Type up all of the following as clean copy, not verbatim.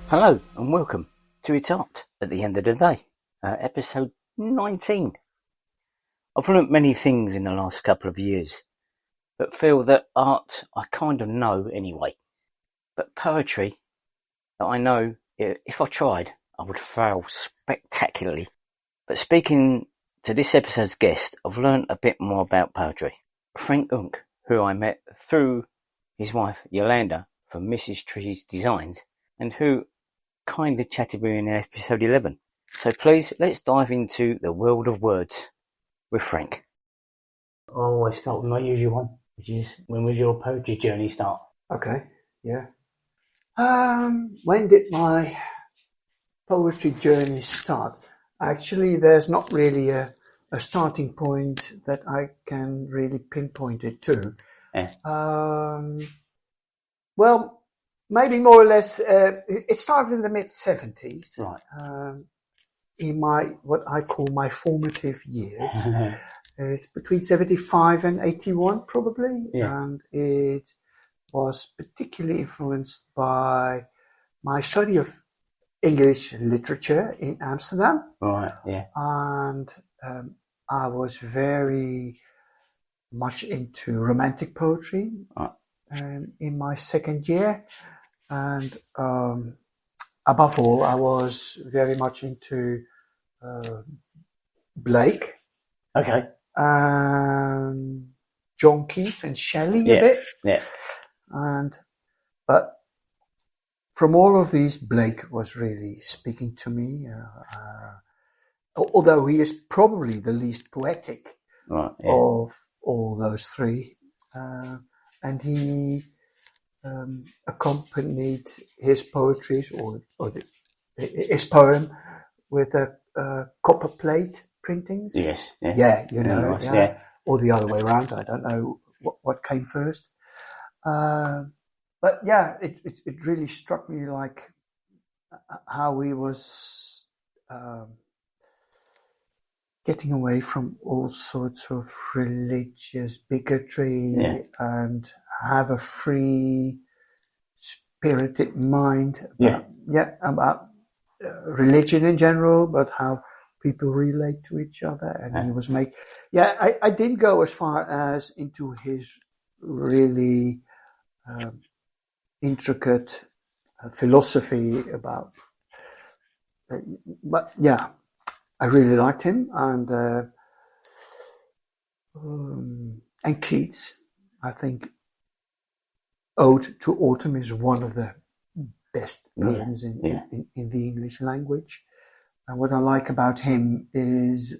Hello and welcome to It's Art at the End of the Day, episode 19. I've learnt many things in the last couple of years, but feel that art I kind of know anyway. But poetry, that I know if I tried, I would fail spectacularly. But speaking to this episode's guest, I've learnt a bit more about poetry. Frank Oonk, who I met through his wife Yolanda from Mrs. Tree's Designs, and who kindly chatted with me in episode 11. So please, let's dive into the world of words with Frank. I always start with my usual one, which is, when was your poetry journey start? Okay, yeah. When did my poetry journey start? Actually, there's not really a starting point that I can really pinpoint it to. Yeah. Well, maybe more or less, it started in the mid-70s. Right. In what I call my formative years. It's between 75 and 81, probably. Yeah. And it was particularly influenced by my study of English literature in Amsterdam. Right, yeah. And I was very much into romantic poetry in my second year. And above all, I was very much into Blake. Okay. John Keats and Shelley a bit. Yeah. But from all of these, Blake was really speaking to me. Although he is probably the least poetic of all those three. And he accompanied his poetries or his poem with a copper plate printings. Yes. Yeah. Yeah, you know, nice, yeah. Or the other way around. I don't know what came first. But yeah, it really struck me like how he was getting away from all sorts of religious bigotry and have a free spirited mind about religion in general, but how people relate to each other. And he was I didn't go as far as into his really intricate philosophy about, but yeah, I really liked him. And Keats, I think Ode to Autumn is one of the best poems in the English language. And what I like about him is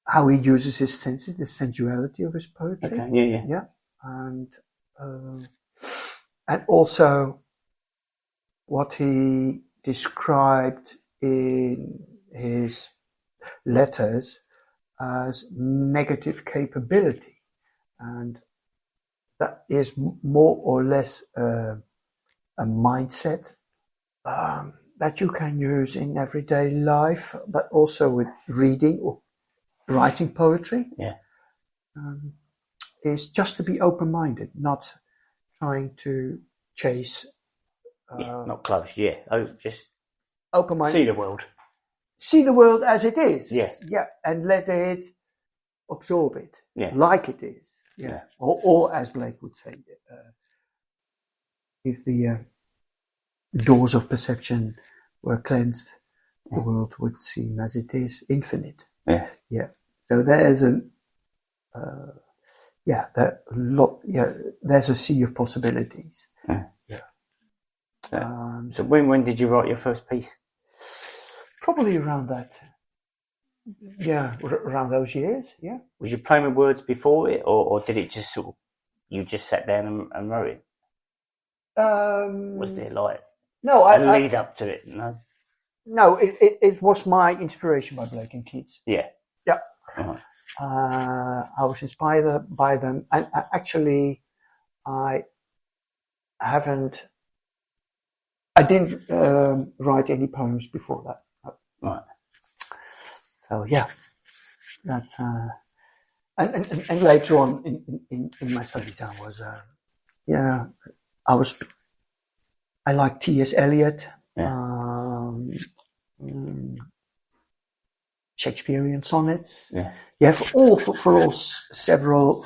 how he uses his senses, the sensuality of his poetry. Okay, yeah. And also what he described in his letters as negative capability. And that is more or less a mindset that you can use in everyday life, but also with reading or writing poetry. Yeah. Is just to be open-minded, not trying to chase. Not close. Yeah. Just open-minded. See the world. See the world as it is. Yeah. Yeah, and let it absorb it. Yeah. Like it is. Yeah. Or as Blake would say, if the doors of perception were cleansed, the world would seem as it is, infinite. Yeah. Yeah. So there's there's a sea of possibilities. Yeah. So when did you write your first piece? Probably around that. Yeah, around those years. Yeah. Was you playing with words before it, or did it just sort of, you just sat down and wrote it? Was there like a lead up to it? No, it was my inspiration by Blake and Keats. Yeah. Yeah. Uh-huh. I was inspired by them, and actually, I didn't write any poems before that. Right. So yeah, that's and later on in my studies, I liked T.S. Eliot, Shakespearean sonnets. Yeah. You have several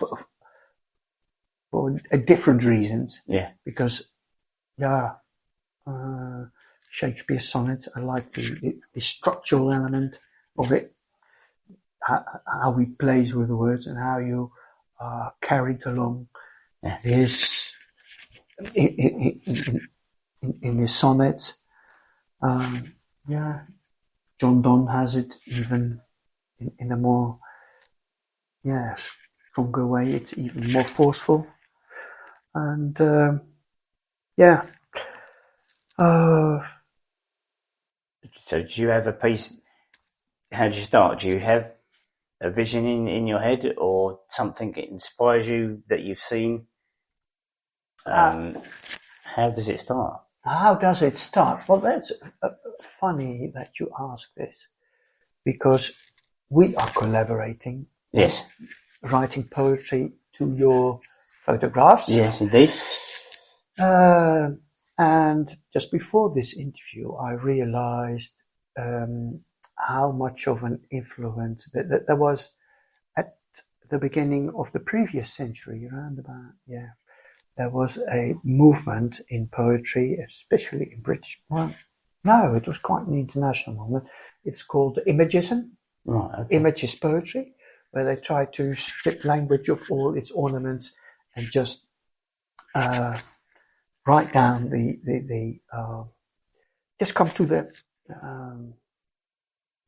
for different reasons. Yeah. Because Shakespeare sonnets, I like the structural element of it, how he plays with the words and how you are carried along his in his sonnets. John Donne has it even in a more stronger way. It's even more forceful, and So do you have a piece? How do you start? Do you have a vision in your head or something that inspires you that you've seen? How does it start? How does it start? Well, that's funny that you ask this, because we are collaborating. Yes. Writing poetry to your photographs. Yes, indeed. And just before this interview, I realized how much of an influence that there was at the beginning of the previous century, there was a movement in poetry, especially in British. Well, no, it was quite an international movement. It's called Imagism. Right. Okay. Imagist poetry, where they try to strip language of all its ornaments and just write down just come to the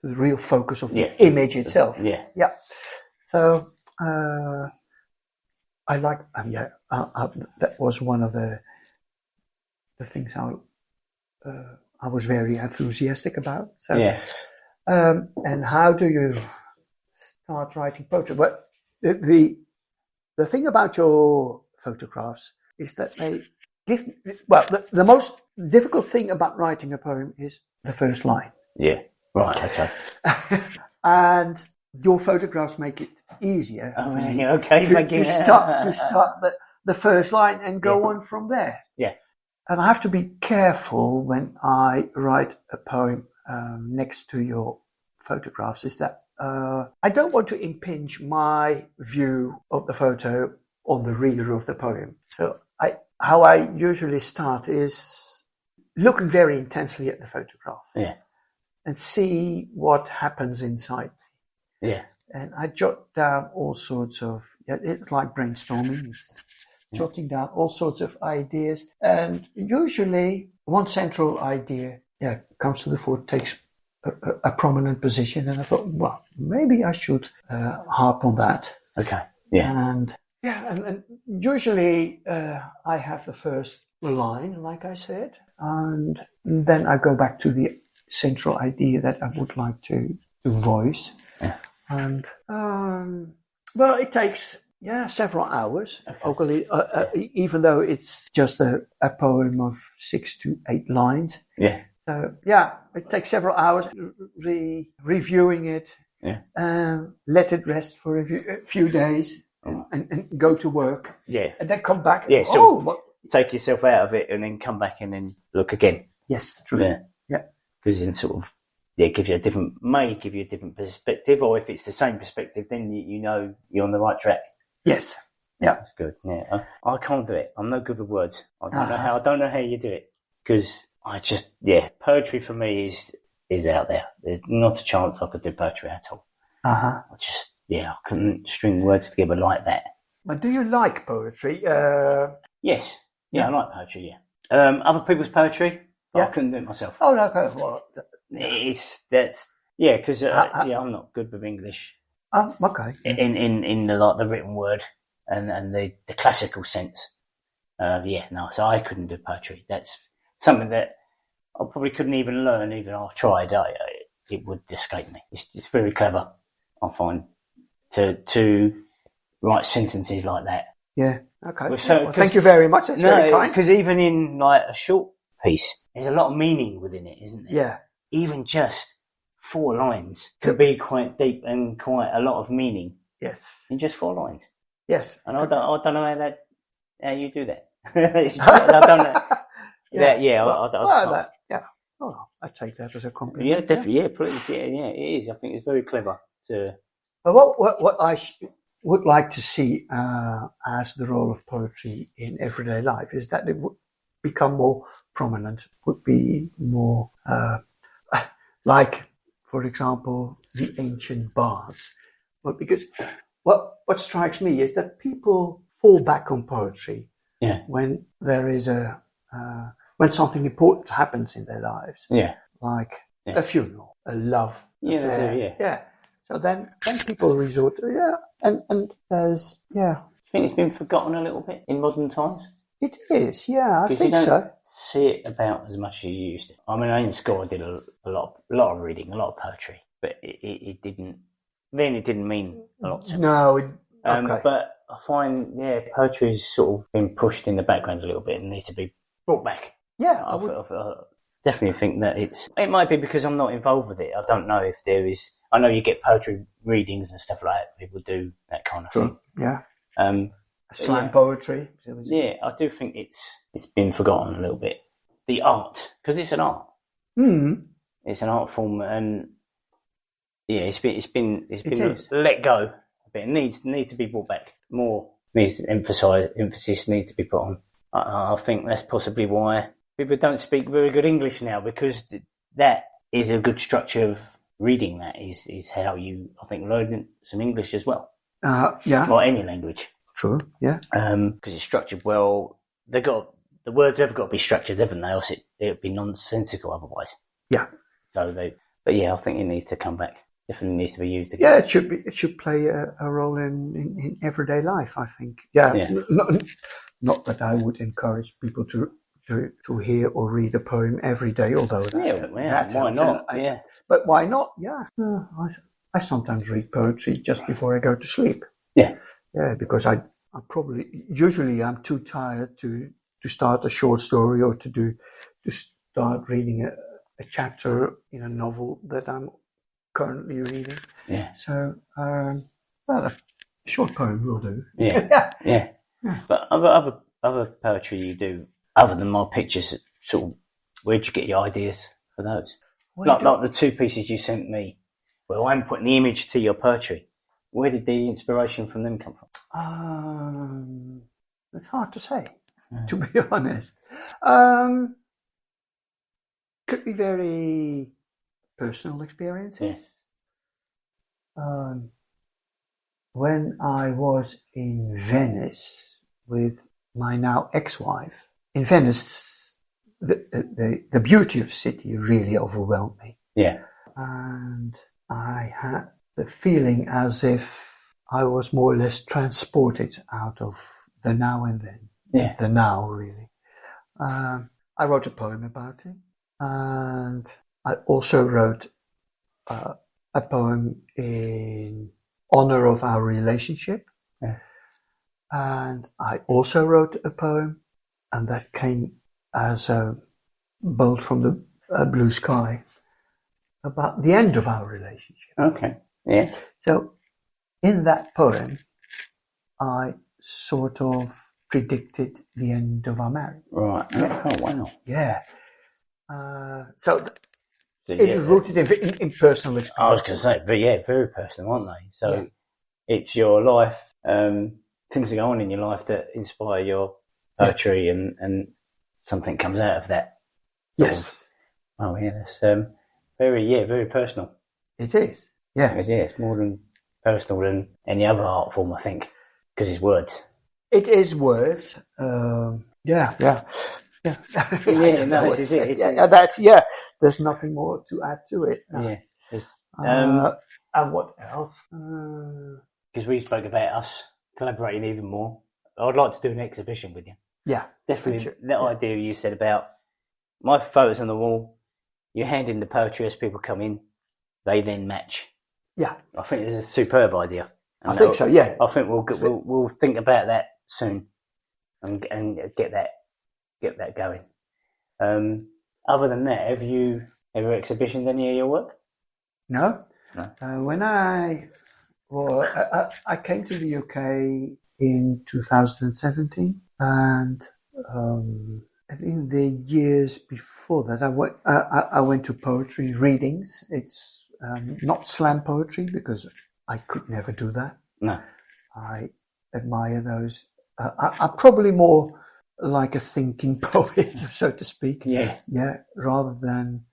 real focus of the image itself. Yeah. Yeah. So I like, that was one of the things I was very enthusiastic about. So, and how do you start writing poetry? But the thing about your photographs is that they give, the most difficult thing about writing a poem is the first line. Yeah. Right. Okay. And your photographs make it easier. To start the first line and go on from there. Yeah. And I have to be careful when I write a poem next to your photographs, is that I don't want to impinge my view of the photo on the reader of the poem. So how I usually start is looking very intensely at the photograph. Yeah. And see what happens inside me. Yeah. And I jot down all sorts of, it's like brainstorming, jotting down all sorts of ideas. And usually one central idea, comes to the fore, takes a prominent position. And I thought, well, maybe I should harp on that. Okay. Yeah. And usually I have the first line, like I said, and then I go back to the central idea that I would like to voice. Yeah. And it takes several hours. Okay. Even though it's just a poem of 6 to 8 lines. Yeah. So it takes several hours reviewing it. Yeah. Let it rest for a few days and go to work. Yeah. And then come back. Yeah. Take yourself out of it and then come back and then look again. Yes, true. Yeah. Because then gives you a different perspective, or if it's the same perspective, then you know you're on the right track. Yes. Yeah. That's good. Yeah. I can't do it. I'm no good with words. I don't know how you do it, because poetry for me is out there. There's not a chance I could do poetry at all. I couldn't string words together like that. But do you like poetry? Yes. Yeah, I like poetry. Yeah. Other people's poetry. I couldn't do it myself. Oh, no, okay. Well, because I'm not good with English. Oh, okay. In the written word and the classical sense. So I couldn't do poetry. That's something that I probably couldn't even learn, even if I tried. It would escape me. It's very clever, I find, to write sentences like that. Yeah. Okay. Thank you very much. That's very kind. Because even in like a short piece, there's a lot of meaning within it, isn't there? Yeah. Even just 4 lines can be quite deep and quite a lot of meaning. Yes. In just 4 lines. Yes. And I don't know how you do that. I don't know. Oh, I take that as a compliment. Yeah, definitely. Yeah, please. Yeah, it is. I think it's very clever to. But what I would like to see as the role of poetry in everyday life is that it would become more prominent, would be more like, for example, the ancient bards. But because what strikes me is that people fall back on poetry when there is when something important happens in their lives, like a funeral, a love affair. They do, yeah. So then people resort to and there's I think it's been forgotten a little bit in modern times. It is, I think you don't so. see it about as much as you used to. I mean, in school I did a lot of reading, a lot of poetry, but it didn't. Then it didn't mean a lot to me. No, okay. But I find poetry's sort of been pushed in the background a little bit and needs to be brought back. Yeah, I definitely think that it might be because I'm not involved with it. I don't know if there is. I know you get poetry readings and stuff like that. People do that kind of thing. Yeah. Slam poetry. Yeah, I do think it's been forgotten a little bit. The art, because it's an art. It's an art form, and it's been let go. But it needs to be brought back more. Emphasis needs to be put on. I think that's possibly why people don't speak very good English now, because that is a good structure of reading. That is how you, I think, learn some English as well. Or any language. True. Yeah. Because it's structured well. The words have got to be structured, haven't they? Else it would be nonsensical otherwise. Yeah. So I think it needs to come back. Definitely needs to be used again. Yeah, it should play a role in everyday life, I think. Yeah. Not that I would encourage people to hear or read a poem every day, although why not? But why not? Yeah. I sometimes read poetry just before I go to sleep. Yeah. Yeah, because I'm too tired to start a short story or to start reading a chapter in a novel that I'm currently reading. Yeah. So, a short poem will do. Yeah. Yeah. But other poetry you do, other than my pictures, sort of, where'd you get your ideas for those? Like the two pieces you sent me. Well, I'm putting the image to your poetry. Where did the inspiration from them come from? It's hard to say, to be honest. Could be very personal experiences. When I was in Venice with my now ex-wife, in Venice, the beauty of the city really overwhelmed me. Yeah. And I had the feeling as if I was more or less transported out of the now and then. Yeah. The now, really. I wrote a poem about it. And I also wrote a poem in honor of our relationship. Yeah. And I also wrote a poem, and that came as a bolt from the blue sky, about the end of our relationship. Okay. Yeah. So in that poem, I sort of predicted the end of our marriage. Right. Yeah. Oh, wow. Yeah. It is rooted in personal experience. I was going to say, but very personal, aren't they? So it's your life, things that go on in your life that inspire your poetry, and something comes out of that. Yes. Oh, yeah. That's very personal. It is. Yeah. It's more than personal than any other art form, I think, because it's words. It is words. Yeah. No, this is it. There's nothing more to add to it. No. Yeah. And what else? Because we spoke about us collaborating even more. I'd like to do an exhibition with you. Yeah. Definitely. That idea you said about my photos on the wall, you hand in the poetry as people come in, they then match. Yeah. I think it's a superb idea. I think so, yeah. I think we'll think about that soon and get that going. Other than that, have you ever exhibitioned any of your work? No. When I came to the UK in 2017, and And in the years before that, I went to poetry readings. It's not slam poetry because I could never do that. No. I admire those. I'm probably more like a thinking poet, so to speak. Yeah. Yeah, rather than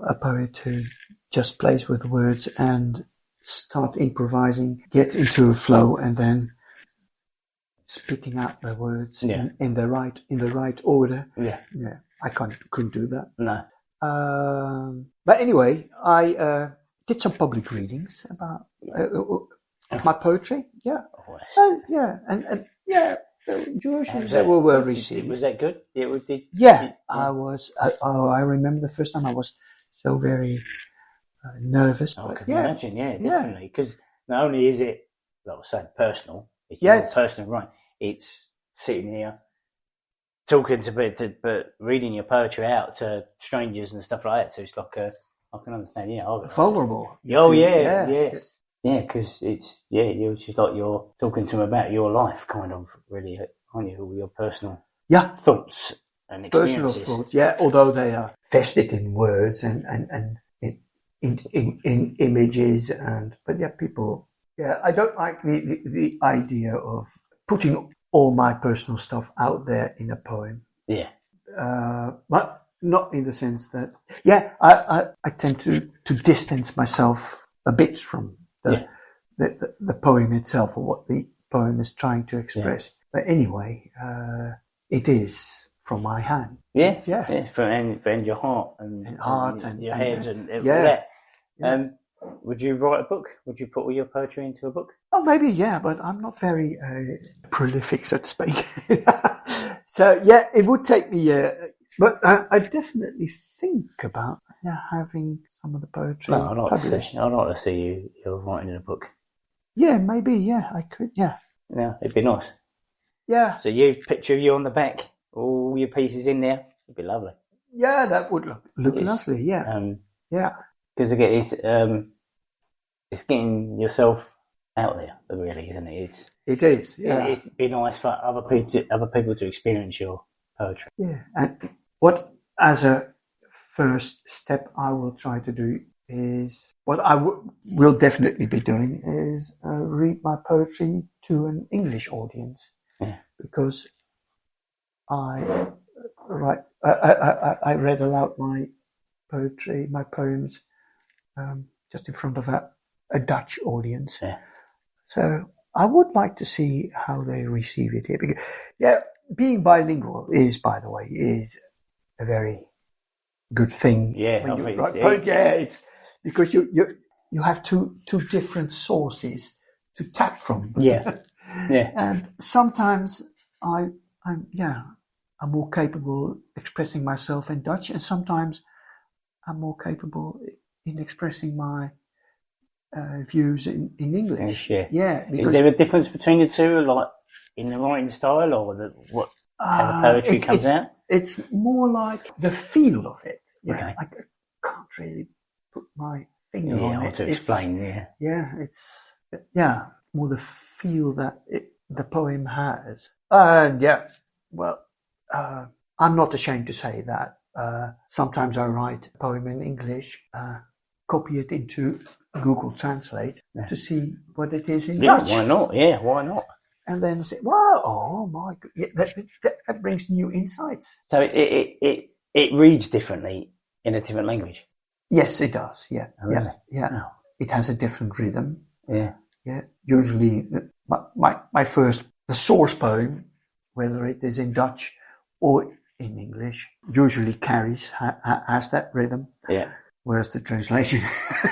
a poet who just plays with words and start improvising, get into a flow, and then spitting out the words in the right order. Yeah. Yeah, I couldn't do that. No. But anyway, I did some public readings about my poetry. Yeah. Oh, yes. Yeah, and yeah, usually they were well received. Was that good? I remember the first time I was so very nervous. I can imagine, definitely. Because not only is it, like I said, personal, it's Yes. your personal right, it's sitting here talking to people, but reading your poetry out to strangers and stuff like that. So it's like I can understand, vulnerable. Oh, yeah, yes. Yeah, because you're just like you're talking to them about your life, kind of, really, aren't you? All your personal thoughts and experiences. Personal thoughts, yeah, although they are vested in words and in images, but people, I don't like the idea of putting all my personal stuff out there in a poem. Yeah. But not in the sense that, I tend to distance myself a bit from the poem itself or what the poem is trying to express. Yeah. But anyway, it is from my hand. From your heart and your head and everything. Yeah. Would you write a book? Would you put all your poetry into a book? Oh, maybe, but I'm not very prolific, so to speak. So, it would take me, but I definitely think about having some of the poetry published. I'd like to see you writing in a book. Yeah, maybe, I could, Yeah, it'd be nice. Yeah. So you picture of you on the back, all your pieces in there, it'd be lovely. Yeah, that would look lovely, yeah. Because again, it's getting yourself out there, really, isn't it? It is. Yeah. It'd be nice for other people to experience your poetry. Yeah, and what as a first step I will try to do is what I will definitely be doing is read my poetry to an English audience. Yeah. Because I read aloud my poetry, my poems, just in front of a Dutch audience. Yeah. So I would like to see how they receive it here. Because, being bilingual is a very good thing. Yeah, when you write poetry. It's because you have two different sources to tap from. Yeah. Yeah. And sometimes I'm more capable expressing myself in Dutch, and sometimes I'm more capable in expressing my views in English. Yeah. Is there a difference between the two, like in the writing style, or how the poetry comes out? It's more like the feel of it. Yeah, okay. I can't really put my finger on it. Yeah, to explain. It's more the feel that the poem has. And I'm not ashamed to say that. Sometimes I write a poem in English, copy it into Google Translate to see what it is in Dutch. Why not? Yeah, why not? And then say, wow, oh my God, that brings new insights. So it reads differently in a different language? Yes, it does, yeah. Oh, really? Yeah. Oh. It has a different rhythm. Yeah. Yeah. Usually the source poem, whether it is in Dutch or in English, usually has that rhythm. Yeah. Whereas the translation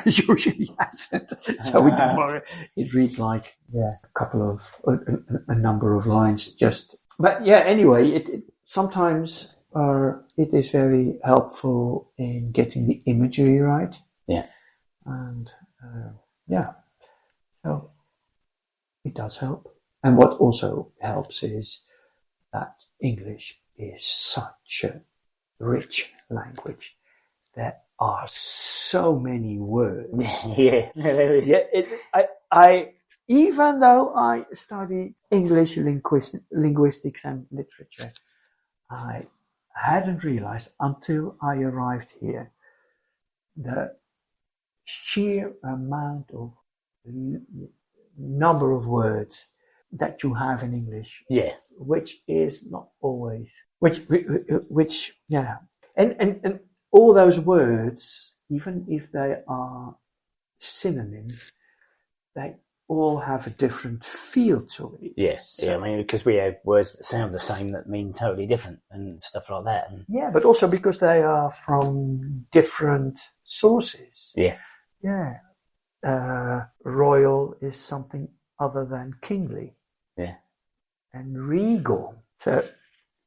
usually hasn't. So we don't worry. It reads like a number of lines just. But anyway, it sometimes it is very helpful in getting the imagery right. Yeah. And so it does help. And what also helps is that English is such a rich language. There are so many words. Yeah, there is. Yeah, I even though I studied English linguistics and literature, I hadn't realized until I arrived here the sheer amount of number of words that you have in English. Yeah. Which is not always, which, yeah. And all those words, even if they are synonyms, they all have a different feel to it. Yeah, so, I mean, because we have words that sound the same that mean totally different and stuff like that. And yeah, but also because they are from different sources. Yeah. Royal is something other than kingly. Yeah. And regal. So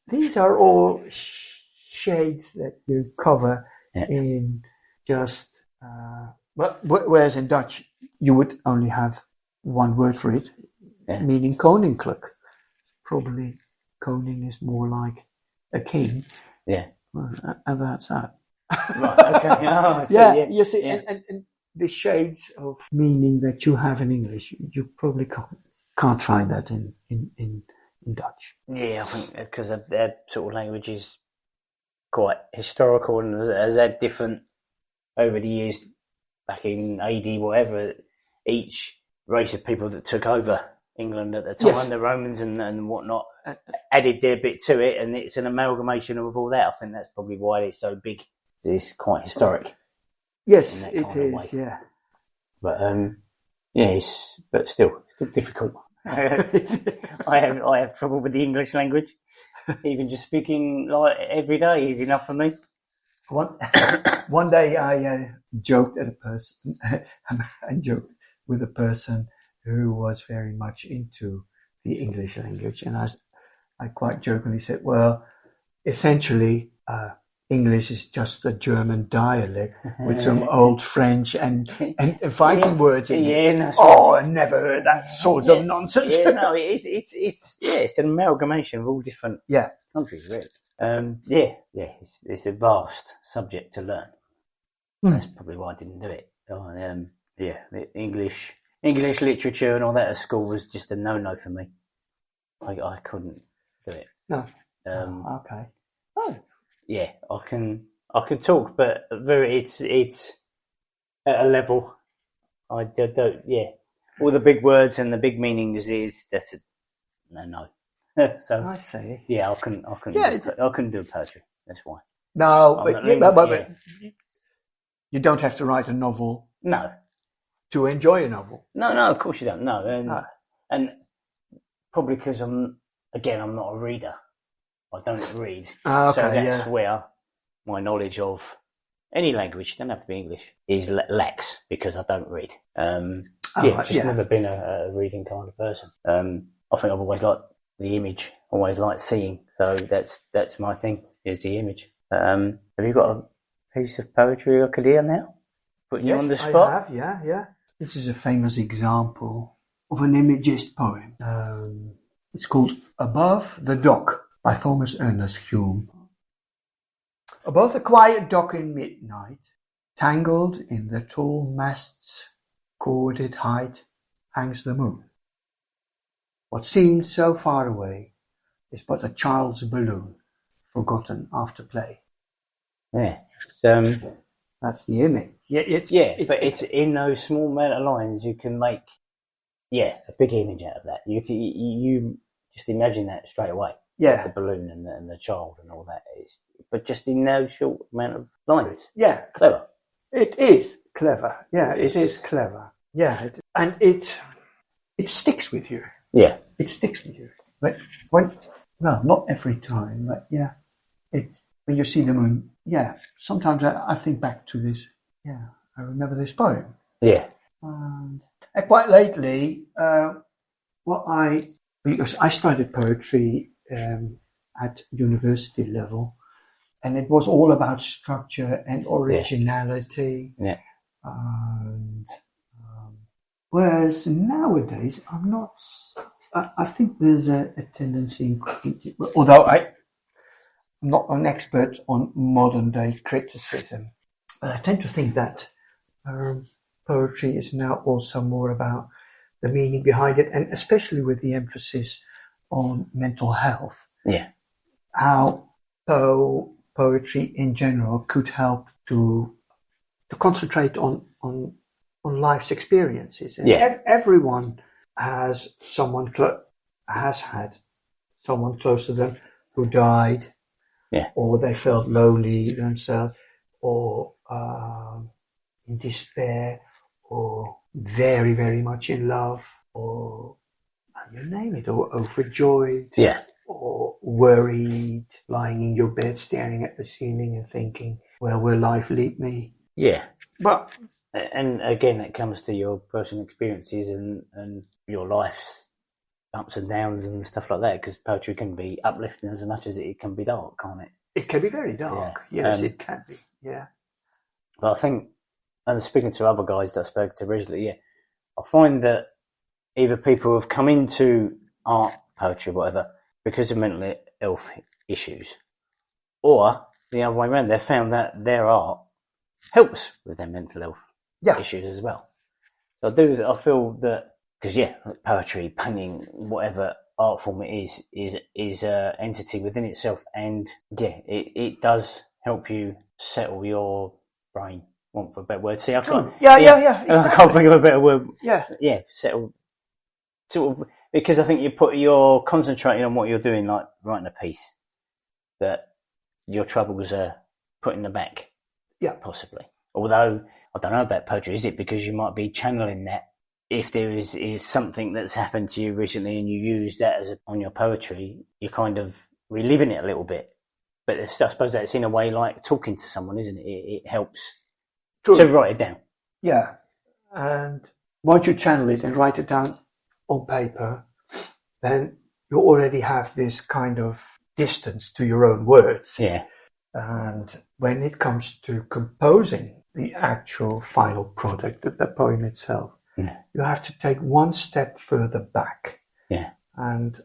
these are all shades that you cover in just... whereas in Dutch, you would only have one word for it, meaning koninklijk. Probably koning is more like a king. Yeah. And that's that. Right, okay. Oh, so, you see, and the shades of meaning that you have in English, you probably can't find that in Dutch. Yeah, I think because their sort of language is quite historical and has had different, over the years, back in AD, whatever, each race of people that took over England at the time, the Romans and whatnot, added their bit to it, and it's an amalgamation of all that. I think that's probably why it's so big. It's quite historic. Yes, it is, yeah. But, but still difficult. I have trouble with the English language. Even just speaking like every day is enough for me. One day I joked at a person. I joked with a person who was very much into the English language, and I quite jokingly said, "Well, essentially, English is just a German dialect with some old French and Viking words in it." No, oh, I never heard that sort of nonsense. Yeah, no, it's an amalgamation of all different countries, really. It's a vast subject to learn. That's probably why I didn't do it. The English literature and all that at school was just a no for me. I couldn't do it. No. Okay. Oh. Yeah, I can talk, but it's at a level I don't. Yeah, all the big words and the big meanings that's a no. So I see. Yeah, I couldn't do poetry. That's why. No, but you don't have to write a novel. No. To enjoy a novel. No, of course you don't. No, and probably because I'm not a reader. I don't read, so that's where my knowledge of any language, don't have to be English, is lacks because I don't read. Never been a reading kind of person. I think I've always liked the image, always liked seeing. So that's my thing, is the image. Have you got a piece of poetry I could hear now? Putting you on the spot? I have, yeah. This is a famous example of an imagist poem. It's called Above the Dock by Thomas Ernest Hume. Above the quiet dock in midnight, tangled in the tall mast's corded height, hangs the moon. What seemed so far away is but a child's balloon, forgotten after play. Yeah. That's the image. But it's in those small amount of lines you can make, a big image out of that. You just imagine that straight away. Yeah. The balloon and the child and all that is, but just in no short amount of lines. Yeah. Clever. It is clever. Yeah, it is clever. Yeah, and it sticks with you. Yeah. It sticks with you. But not every time, but when you see the moon, sometimes I think back to this. Yeah, I remember this poem. Yeah. And quite lately, because I studied poetry at university level, and it was all about structure and originality. Yeah. And whereas nowadays, I'm not. I think there's a tendency, although I'm not an expert on modern day criticism, but I tend to think that poetry is now also more about the meaning behind it, and especially with the emphasis on mental health. Yeah. How poetry in general could help to concentrate on life's experiences. And everyone has had someone close to them who died, or they felt lonely themselves, or in despair, or very, very much in love, or you name it, or overjoyed, or worried, lying in your bed, staring at the ceiling and thinking, where will life lead me? Yeah. But and again, it comes to your personal experiences and your life's ups and downs and stuff like that, because poetry can be uplifting as much as it can be dark, can't it? It can be very dark. Yeah. Yes, it can be. Yeah. But I think, and speaking to other guys that I spoke to recently, I find that either people have come into art, poetry, whatever, because of mental health issues, or the other way around, they've found that their art helps with their mental health issues as well. So I feel that, because poetry, painting, whatever art form it is an entity within itself, and it does help you settle your brain. Want for a better word? See, Exactly. I can't think of a better word. Settle. Sort of, because I think you're concentrating on what you're doing, like writing a piece, that your troubles are put in the back. Yeah, possibly. Although I don't know about poetry. Is it because you might be channeling that? If there is something that's happened to you recently and you use that on your poetry, you're kind of reliving it a little bit. But I suppose that's in a way like talking to someone, isn't it? It helps to write it down. Yeah, and once you channel it and write it down on paper, then you already have this kind of distance to your own words. Yeah. And when it comes to composing the actual final product, the poem itself, you have to take one step further back. Yeah. And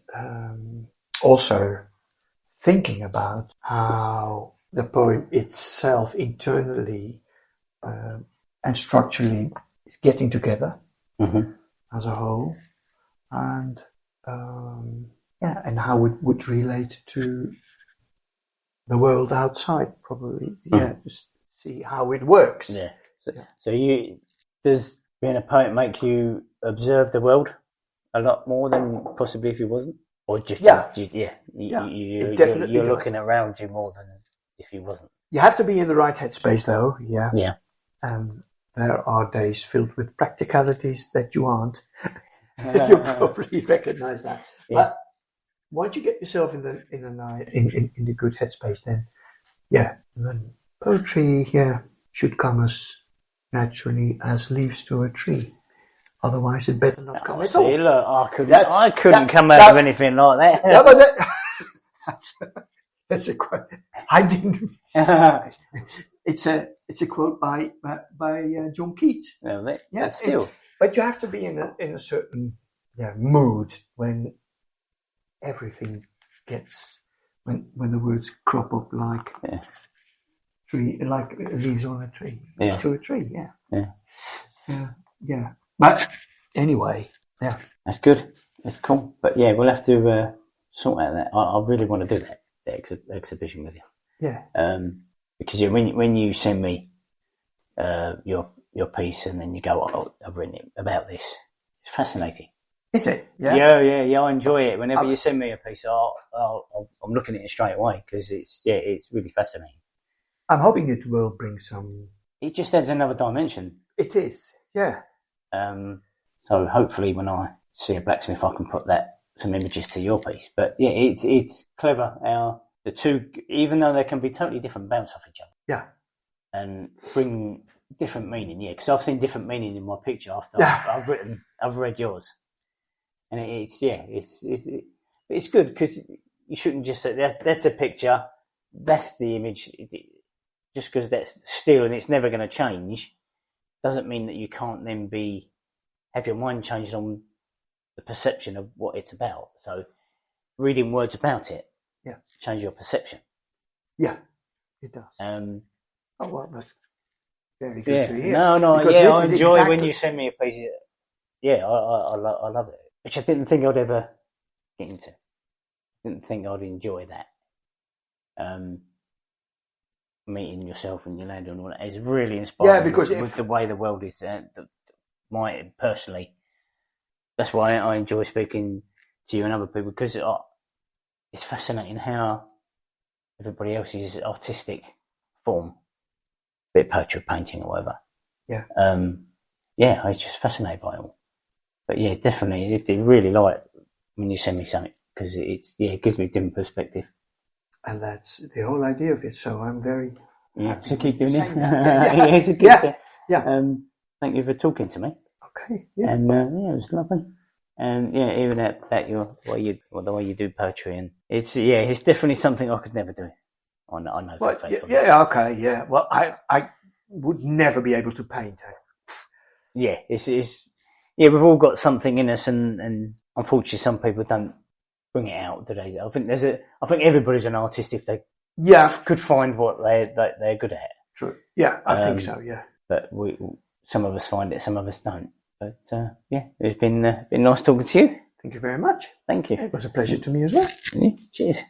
also thinking about how the poem itself internally and structurally is getting together as a whole, and and how it would relate to the world outside, probably. Just see how it works. Yeah. So does being a poet make you observe the world a lot more than possibly if you wasn't, or just you're looking around you more than if you wasn't? You have to be in the right headspace, though. Yeah. And there are days filled with practicalities that you aren't. You probably recognize that. Yeah. But once you get yourself in the good headspace, then then poetry should come as naturally as leaves to a tree. Otherwise, it better not come at all. See, look, I couldn't come out of anything like that. That's a quote. I didn't. It's a quote by John Keats. Well, still. But you have to be in a certain mood when everything gets when the words crop up like tree, like leaves on a tree to a tree. But anyway, that's good. That's cool. But we'll have to sort out that. I really want to do that exhibition with you. Yeah. Because when you send me your piece and then you go, I've written it about this. It's fascinating. Is it? Yeah. I enjoy it. Whenever you send me a piece, I'm looking at it straight away because it's really fascinating. I'm hoping it will bring some. It just adds another dimension. It is, yeah. So hopefully, when I see a blacksmith, I can put some images to your piece. But it's clever how the two, even though they can be totally different, bounce off each other. Yeah. And bring different meaning. Yeah, because I've seen different meaning in my picture after I've read yours. And it's good because you shouldn't just say that's a picture, that's the image. Just because that's still and it's never going to change, doesn't mean that you can't then have your mind changed on the perception of what it's about. So, reading words about it, change your perception. Yeah, it does. Oh well, that's very good to hear. I enjoy when you send me a piece. I love it. Which I didn't think I'd ever get into. Didn't think I'd enjoy that. meeting yourself and Yolanda and all that is really inspiring. Yeah, because with the way the world is, personally, that's why I enjoy speaking to you and other people, because it's fascinating how everybody else's artistic form, be it poetry, painting, or whatever. Yeah. I was just fascinated by it all. But yeah, definitely, it really like when you send me something, because it gives me a different perspective. And that's the whole idea of it. So I'm very happy. So keep doing it. Yeah. Thank you for talking to me. Okay. Yeah. And it was lovely. And even at the way you do poetry, and it's definitely something I could never do. I know for a fact. Okay. Yeah. Well, I would never be able to paint. Yeah, we've all got something in us, and unfortunately, some people don't bring it out, do they? I think everybody's an artist if they could find what they're good at. True. Yeah, I think so. Yeah. But some of us find it, some of us don't. But it's been nice talking to you. Thank you very much. Thank you. It was a pleasure to me as well. Yeah, cheers.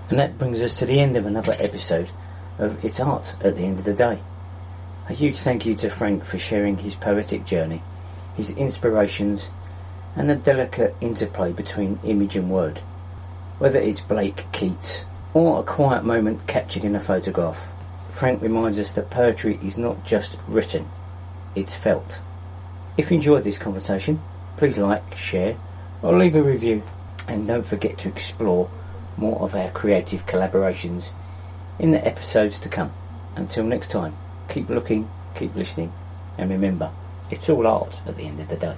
And that brings us to the end of another episode of It's Art at the End of the Day. A huge thank you to Frank for sharing his poetic journey, his inspirations, and the delicate interplay between image and word. Whether it's Blake Keats or a quiet moment captured in a photograph, Frank reminds us that poetry is not just written, it's felt. If you enjoyed this conversation, please like, share, or leave a review, and don't forget to explore more of our creative collaborations in the episodes to come. Until next time, keep looking, keep listening, and remember, it's all art at the end of the day.